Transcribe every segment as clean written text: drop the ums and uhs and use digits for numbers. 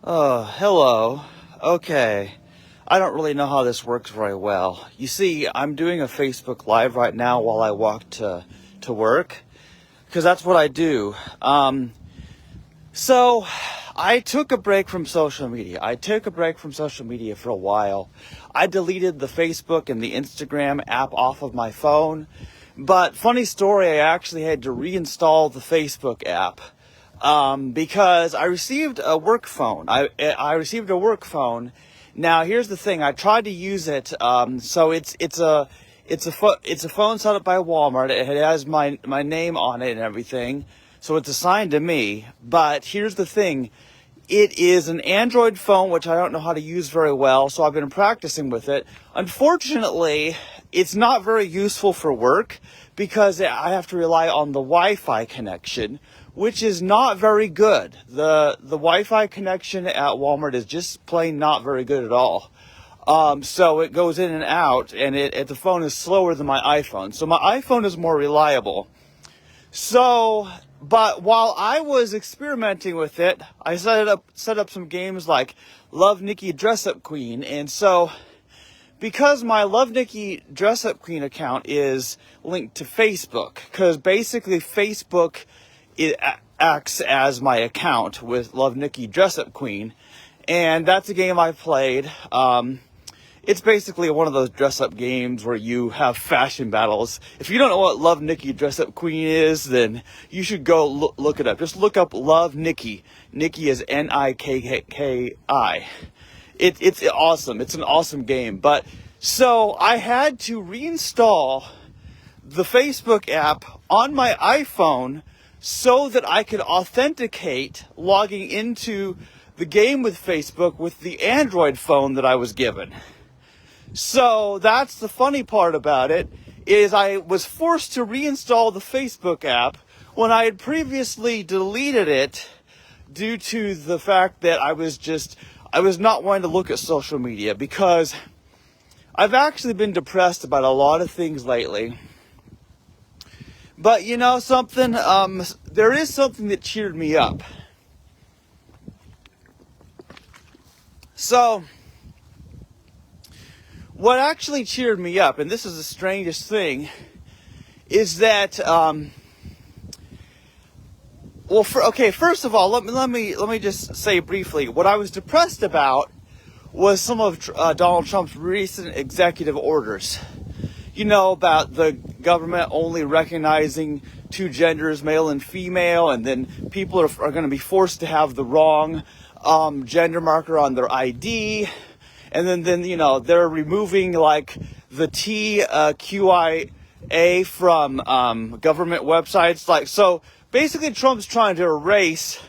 Oh, hello. Okay. I don't really know how this works very well. You see, I'm doing a Facebook Live right now while I walk to work, because that's what I do. So, I took a break from social media. I took a break from social media for a while. I deleted the Facebook and the Instagram app off of my phone. But funny story, I actually had to reinstall the Facebook app. Because I received a work phone. I received a work phone. Now here's the thing. I tried to use it. So it's a phone set up by Walmart. It has my name on it and everything. So it's assigned to me. But here's the thing. It is an Android phone, which I don't know how to use very well, so I've been practicing with it. Unfortunately, it's not very useful for work because I have to rely on the Wi-Fi connection, which is not very good. The Wi-Fi connection at Walmart is just plain not very good at all. So it goes in and out, and the phone is slower than my iPhone. So my iPhone is more reliable. So, but while I was experimenting with it, I set up some games like Love Nikki Dress Up Queen. And so, because my Love Nikki Dress Up Queen account is linked to Facebook, because basically Facebook acts as my account with Love Nikki Dress Up Queen, and that's a game I played. It's basically one of those dress-up games where you have fashion battles. If you don't know what Love Nikki Dress-Up Queen is, then you should go look it up. Just look up Love Nikki. Nikki is Nikki. It's awesome. It's an awesome game. But so I had to reinstall the Facebook app on my iPhone so that I could authenticate logging into the game with Facebook with the Android phone that I was given. So that's the funny part about it, is I was forced to reinstall the Facebook app when I had previously deleted it due to the fact that I was not wanting to look at social media, because I've actually been depressed about a lot of things lately. But you know something, there is something that cheered me up. So, what actually cheered me up, and this is the strangest thing, is that, first of all, let me just say briefly, what I was depressed about was some of Donald Trump's recent executive orders. You know, about the government only recognizing two genders, male and female, and then people are going to be forced to have the wrong gender marker on their ID. And then you know, they're removing like the TQIA from government websites. Like, so basically Trump's trying to erase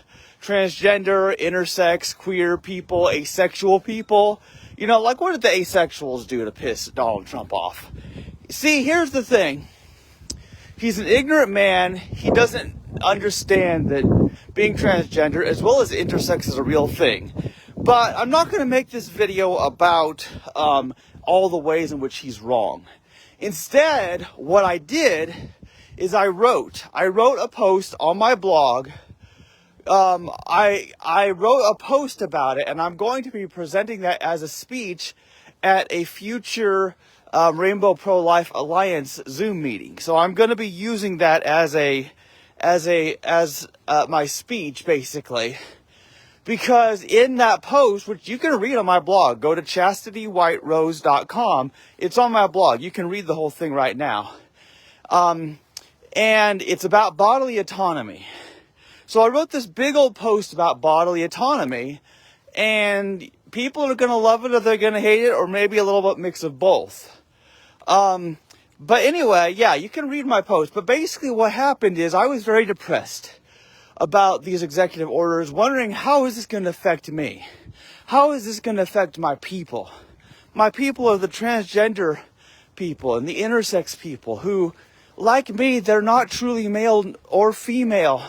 transgender, intersex, queer people, asexual people. You know, like, what did the asexuals do to piss Donald Trump off? See, here's the thing. He's an ignorant man. He doesn't understand that being transgender as well as intersex is a real thing. But I'm not going to make this video about all the ways in which he's wrong. Instead, what I did is I wrote a post on my blog. I wrote a post about it, and I'm going to be presenting that as a speech at a future Rainbow Pro-Life Alliance Zoom meeting. So I'm going to be using that as my speech, basically. Because in that post, which you can read on my blog, go to chastitywhiterose.com. It's on my blog. You can read the whole thing right now. And it's about bodily autonomy. So I wrote this big old post about bodily autonomy, and people are going to love it or they're going to hate it, or maybe a little bit mix of both. But anyway, yeah, you can read my post. But basically what happened is I was very depressed about these executive orders, wondering, how is this going to affect me? How is this going to affect my people? My people are the transgender people and the intersex people who, like me, they're not truly male or female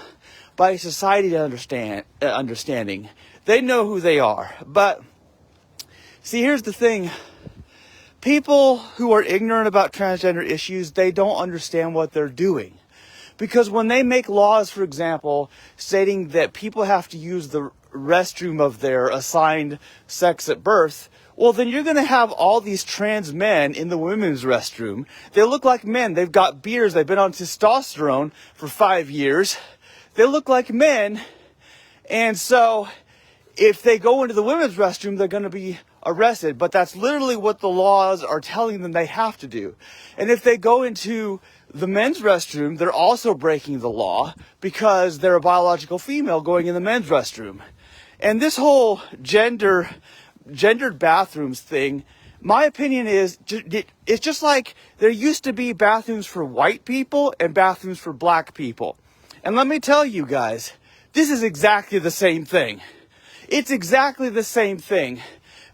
by society understanding. They know who they are. But see, here's the thing. People who are ignorant about transgender issues, they don't understand what they're doing. Because when they make laws, for example, stating that people have to use the restroom of their assigned sex at birth, well, then you're going to have all these trans men in the women's restroom. They look like men. They've got beards. They've been on testosterone for 5 years. They look like men. And so if they go into the women's restroom, they're going to be arrested. But that's literally what the laws are telling them they have to do. And if they go into the men's restroom, they're also breaking the law because they're a biological female going in the men's restroom. And this whole gendered bathrooms thing, my opinion is, it's just like there used to be bathrooms for white people and bathrooms for black people. And let me tell you guys, this is exactly the same thing. It's exactly the same thing.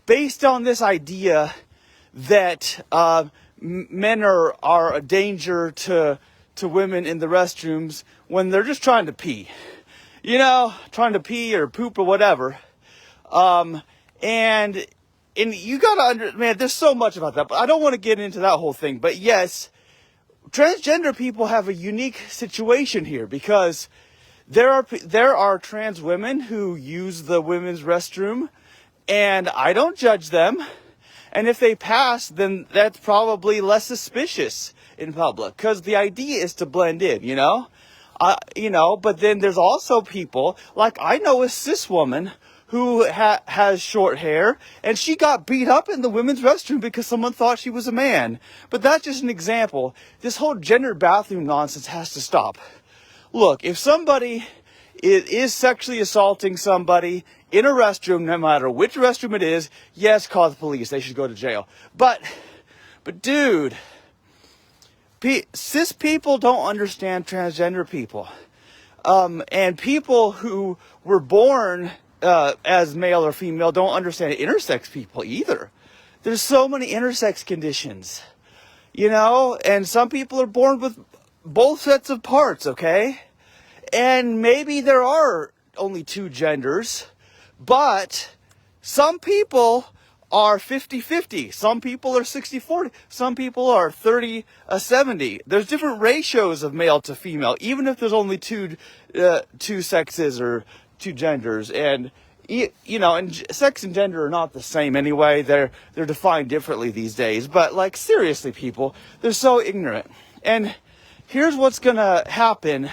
Based on this idea that men are a danger to women in the restrooms when they're just trying to pee. You know, trying to pee or poop or whatever. And you gotta man, there's so much about that, but I don't want to get into that whole thing. But yes, transgender people have a unique situation here because there are trans women who use the women's restroom, and I don't judge them. And if they pass, then that's probably less suspicious in public because the idea is to blend in, you know? But then there's also people, like I know a cis woman who has short hair, and she got beat up in the women's restroom because someone thought she was a man. But that's just an example. This whole gender bathroom nonsense has to stop. Look, if somebody is sexually assaulting somebody in a restroom, no matter which restroom it is, yes, call the police. They should go to jail. But dude, cis people don't understand transgender people. And people who were born as male or female don't understand intersex people either. There's so many intersex conditions, you know, and some people are born with both sets of parts, okay? And maybe there are only two genders, but some people are 50-50. Some people are 60-40. Some people are 30-70. There's different ratios of male to female, even if there's only two sexes or two genders. And you know, and sex and gender are not the same anyway. They're defined differently these days. But like seriously, people, they're so ignorant. And here's what's gonna happen.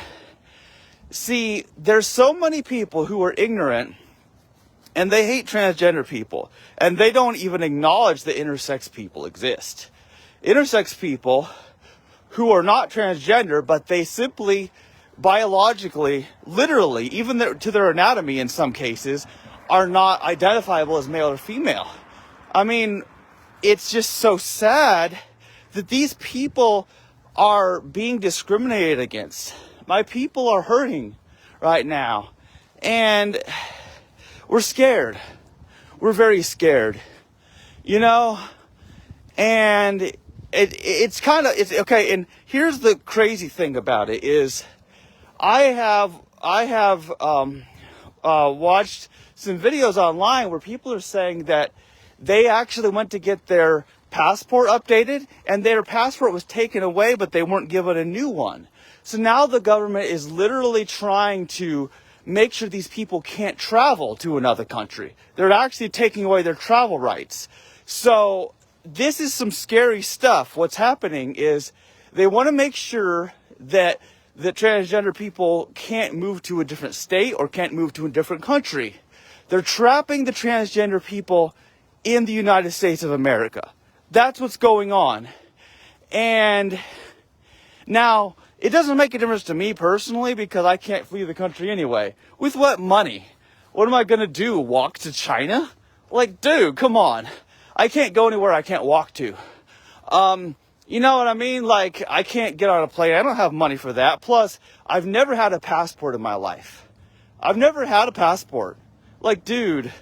See, there's so many people who are ignorant and they hate transgender people, and they don't even acknowledge that intersex people exist. Intersex people who are not transgender, but they simply biologically, literally, even to their anatomy in some cases, are not identifiable as male or female. I mean, it's just so sad that these people are being discriminated against. My people are hurting right now, and we're scared. We're very scared, you know, and it's okay. And here's the crazy thing about it is I have watched some videos online where people are saying that they actually went to get their passport updated and their passport was taken away, but they weren't given a new one. So now the government is literally trying to make sure these people can't travel to another country. They're actually taking away their travel rights. So this is some scary stuff. What's happening is they want to make sure that transgender people can't move to a different state or can't move to a different country. They're trapping the transgender people in the United States of America. That's what's going on. And now, it doesn't make a difference to me personally because I can't flee the country anyway. With what money? What am I going to do? Walk to China? Like, dude, come on. I can't go anywhere I can't walk to. You know what I mean? Like, I can't get on a plane. I don't have money for that. Plus, I've never had a passport in my life. I've never had a passport. Like, dude,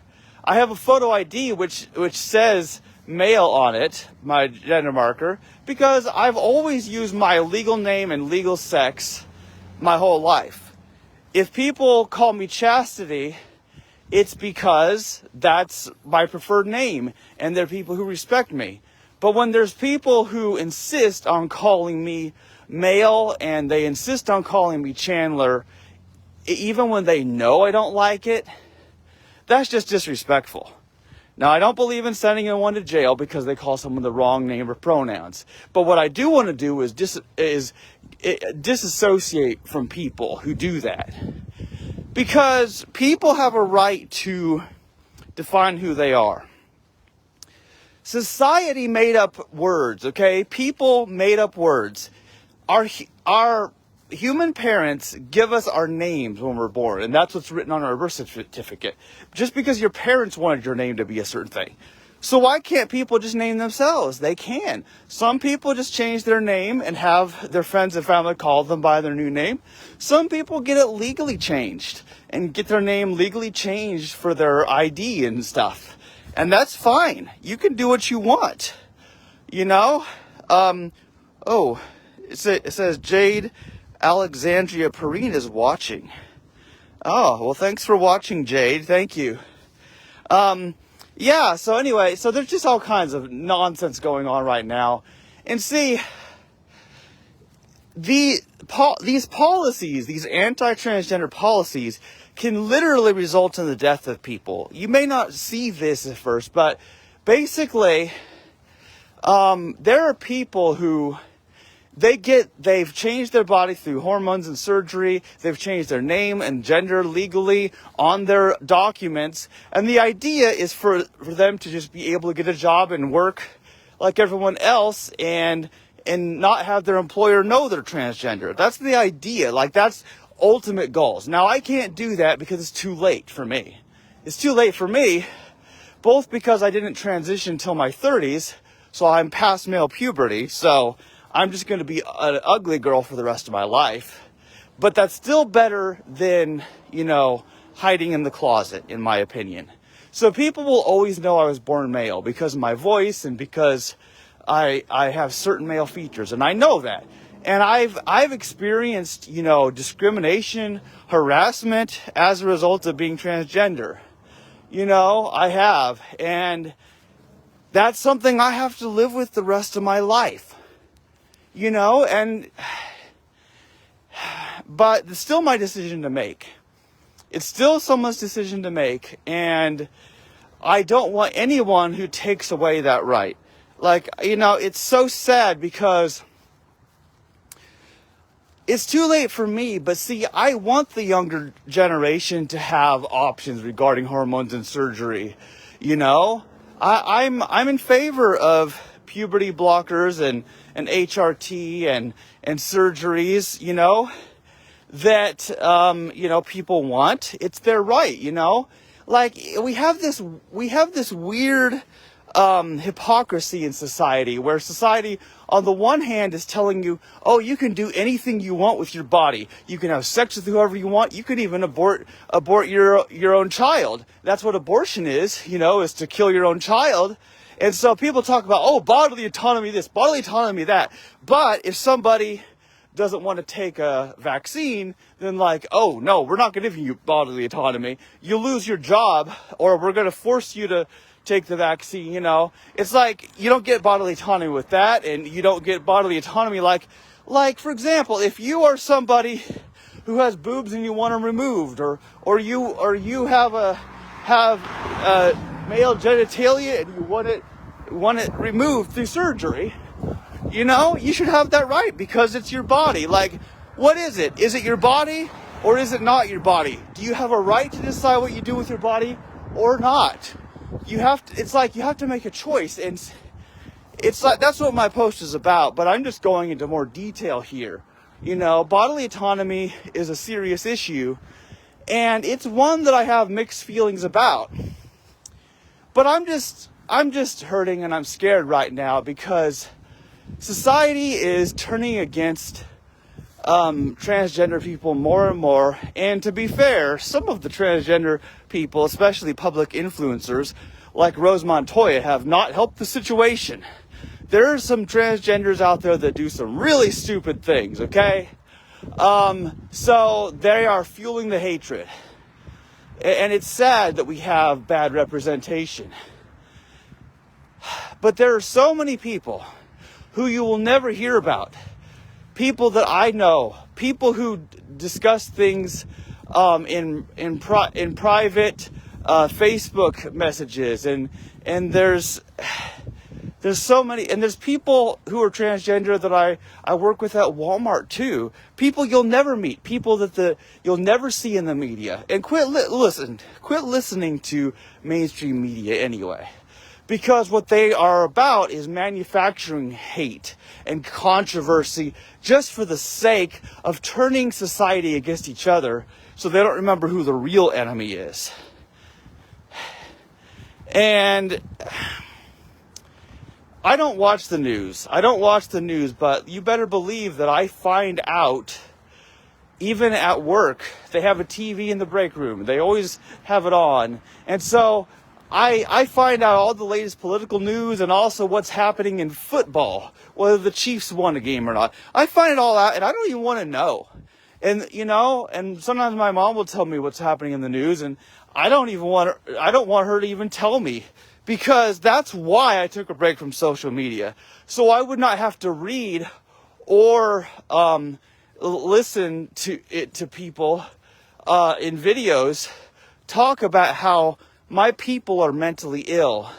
I have a photo ID which says male on it, my gender marker, because I've always used my legal name and legal sex my whole life. If people call me Chastity, it's because that's my preferred name, and they're people who respect me. But when there's people who insist on calling me male and they insist on calling me Chandler, even when they know I don't like it, that's just disrespectful. Now, I don't believe in sending anyone to jail because they call someone the wrong name or pronouns. But what I do want to do is disassociate from people who do that. Because people have a right to define who they are. Society made up words, okay? People made up words. Our human parents give us our names when we're born, and that's what's written on our birth certificate. Just because your parents wanted your name to be a certain thing. So why can't people just name themselves? They can. Some people just change their name and have their friends and family call them by their new name. Some people get it legally changed and get their name legally changed for their ID and stuff. And that's fine. You can do what you want. You know? It says Jade Alexandria Perrine is watching. Oh, well, thanks for watching, Jade. Thank you. Yeah, so anyway, so there's just all kinds of nonsense going on right now. And see, these policies, these anti-transgender policies, can literally result in the death of people. You may not see this at first, but basically, there are people who they've changed their body through hormones and surgery. They've changed their name and gender legally on their documents. And the idea is for them to just be able to get a job and work like everyone else and not have their employer know they're transgender. That's the idea. Like, that's ultimate goals. Now, I can't do that because it's too late for me. It's too late for me, both because I didn't transition until my 30s, so I'm past male puberty, so I'm just going to be an ugly girl for the rest of my life. But that's still better than, hiding in the closet, in my opinion. So people will always know I was born male because of my voice and because I have certain male features. And I know that. And I've experienced, discrimination, harassment as a result of being transgender. I have. And that's something I have to live with the rest of my life. But it's still my decision to make. It's still someone's decision to make, and I don't want anyone who takes away that right. It's so sad because it's too late for me, but see, I want the younger generation to have options regarding hormones and surgery. I'm in favor of puberty blockers and HRT and surgeries, that, people want. It's their right, we have this weird, hypocrisy in society where society on the one hand is telling you, oh, you can do anything you want with your body. You can have sex with whoever you want. You can even abort your own child. That's what abortion is to kill your own child. And so people talk about, oh, bodily autonomy this, bodily autonomy that. But if somebody doesn't want to take a vaccine, then oh, no, we're not going to give you bodily autonomy. You lose your job, or we're going to force you to take the vaccine, It's like, you don't get bodily autonomy with that, and you don't get bodily autonomy like, for example, if you are somebody who has boobs and you want them removed, or you have male genitalia and you want it removed through surgery, you should have that right because it's your body. What is it? Is it your body or is it not your body? Do you have a right to decide what you do with your body or not? You have to make a choice, and that's what my post is about, but I'm just going into more detail here. Bodily autonomy is a serious issue, and it's one that I have mixed feelings about. But I'm just hurting and I'm scared right now because society is turning against transgender people more and more. And to be fair, some of the transgender people, especially public influencers like Rose Montoya, have not helped the situation. There are some transgenders out there that do some really stupid things, okay? So they are fueling the hatred. And it's sad that we have bad representation. But there are so many people who you will never hear about people that I know, people who discuss things in private Facebook messages, and there's so many, and there's people who are transgender that I work with at Walmart too. People you'll never meet, people that you'll never see in the media. And quit listening to mainstream media anyway. Because what they are about is manufacturing hate and controversy just for the sake of turning society against each other so they don't remember who the real enemy is. And I don't watch the news. But you better believe that I find out, even at work, they have a TV in the break room. They always have it on. And so I find out all the latest political news and also what's happening in football, whether the Chiefs won a game or not. I find it all out, and I don't even want to know. And, and sometimes my mom will tell me what's happening in the news, and I don't want her to even tell me, because that's why I took a break from social media. So I would not have to read or listen to people in videos talk about how my people are mentally ill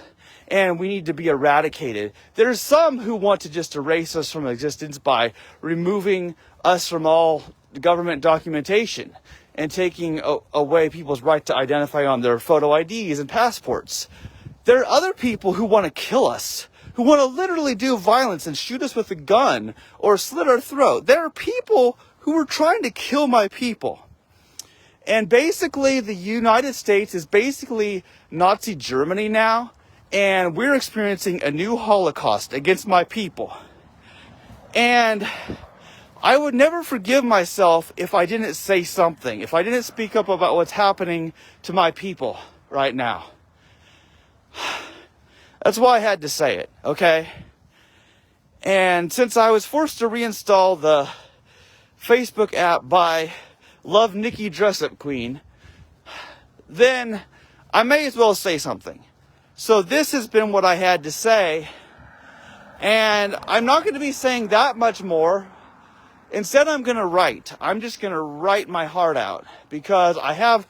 and we need to be eradicated. There's some who want to just erase us from existence by removing us from all government documentation and taking away people's right to identify on their photo IDs and passports. There are other people who want to kill us, who want to literally do violence and shoot us with a gun or slit our throat. There are people who are trying to kill my people. And basically, the United States is basically Nazi Germany now, and we're experiencing a new Holocaust against my people. And I would never forgive myself if I didn't say something, if I didn't speak up about what's happening to my people right now. That's why I had to say it, okay? And since I was forced to reinstall the Facebook app by Love Nikki Dress Up Queen, then I may as well say something. So this has been what I had to say, and I'm not going to be saying that much more. Instead, I'm going to write. I'm just going to write my heart out, because I have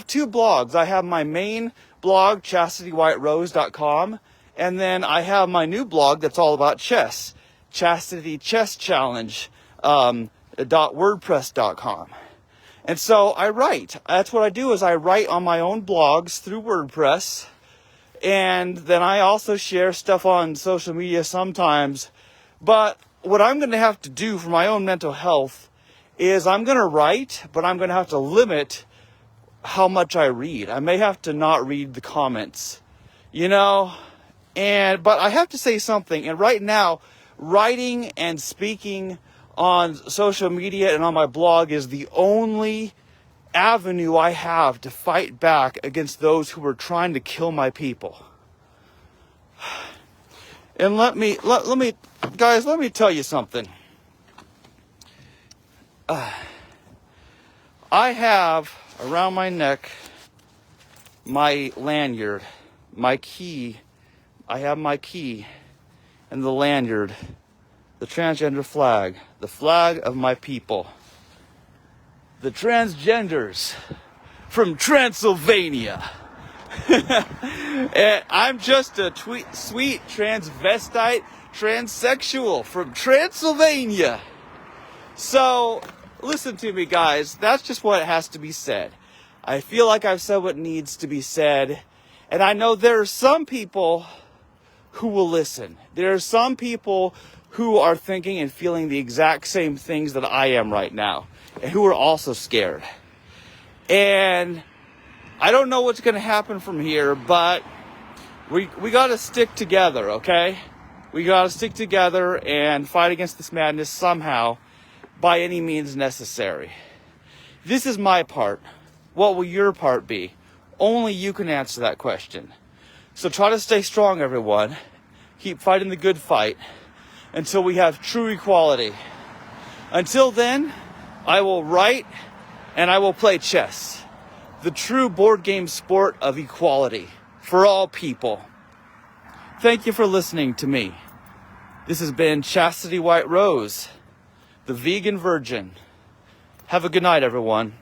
two blogs. I have my main blog, ChastityWhiteRose.com, and then I have my new blog that's all about chess, Chastity Chess Challenge, .wordpress.com. And so I write. That's what I do, is I write on my own blogs through WordPress. And then I also share stuff on social media sometimes. But what I'm going to have to do for my own mental health is I'm going to write, but I'm going to have to limit how much I read. I may have to not read the comments, but I have to say something. And right now, writing and speaking on social media and on my blog is the only avenue I have to fight back against those who are trying to kill my people. And let me tell you something. I have around my neck my lanyard, my key. I have my key and the lanyard, the transgender flag, the flag of my people, the transgenders from Transylvania. And I'm just a sweet transvestite transsexual from Transylvania. So listen to me, guys. That's just what has to be said. I feel like I've said what needs to be said, and I know there are some people who will listen. There are some people who are thinking and feeling the exact same things that I am right now, and who are also scared. And I don't know what's going to happen from here, but we got to stick together, okay? We got to stick together and fight against this madness somehow, by any means necessary. This is my part. What will your part be? Only you can answer that question. So try to stay strong, everyone. Keep fighting the good fight until we have true equality. Until then, I will write and I will play chess, the true board game sport of equality for all people. Thank you for listening to me. This has been Chastity White Rose. the vegan virgin. Have a good night, everyone.